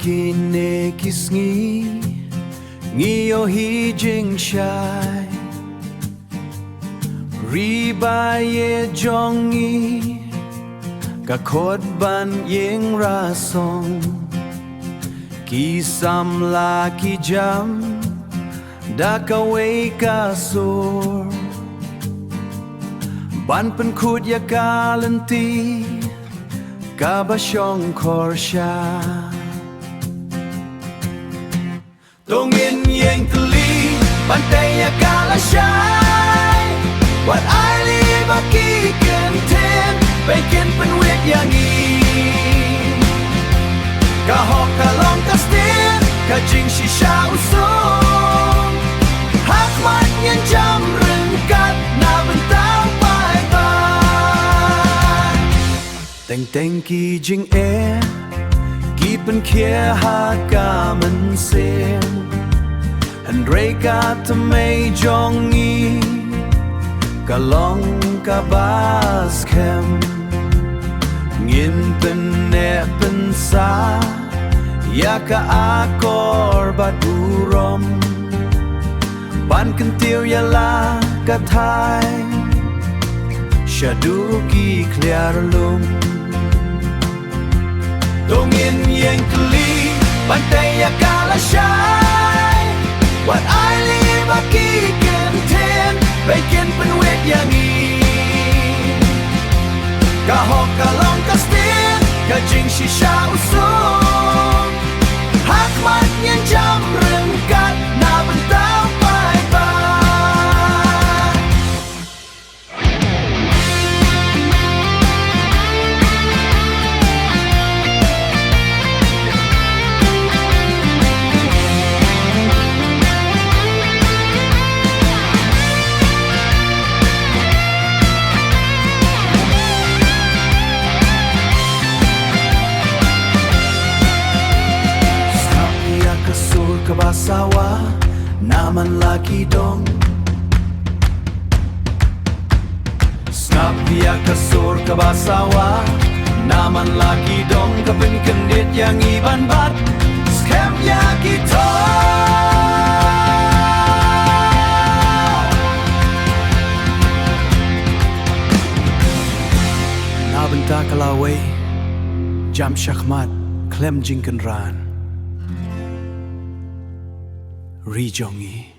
Makine kisngi Ngiyo hijing shai Ribaye jongi Kakot ban yeng rasong Ki samla ki jam Dakawe kasur Ban penkut ya kalanti Kabasyong korsya Tongin yeng keli Bantai ya kalashay Wat ai li baki kenten Baikin penwit yang i Kahok kalong kastin Kajing shisha usung Hakmat yang jam rengkat Na bentang bye-bye Teng-teng ki jing Ki pen kia haka men sen Hendreka temei jongi Kalong kabas kem Ngin pen pen sa Ya ka akor bat burom Ban kentil ya la katai Syaduki kliar lum Tongin yang keli Bantai ya kalashay Wat ai li baki kenten Baikin penwit yang i Kahok kalong kastin Kajing shisha usung Hakmat yang jam rengkat Na bentang bye-bye Kebasawa Naman laki dong Skap dia kesur kebasawa Naman laki dong Kepen kendit yang iban bat Scam ya kita Nabenta kalawe Jam syakmat Klem jingken ran Rijongi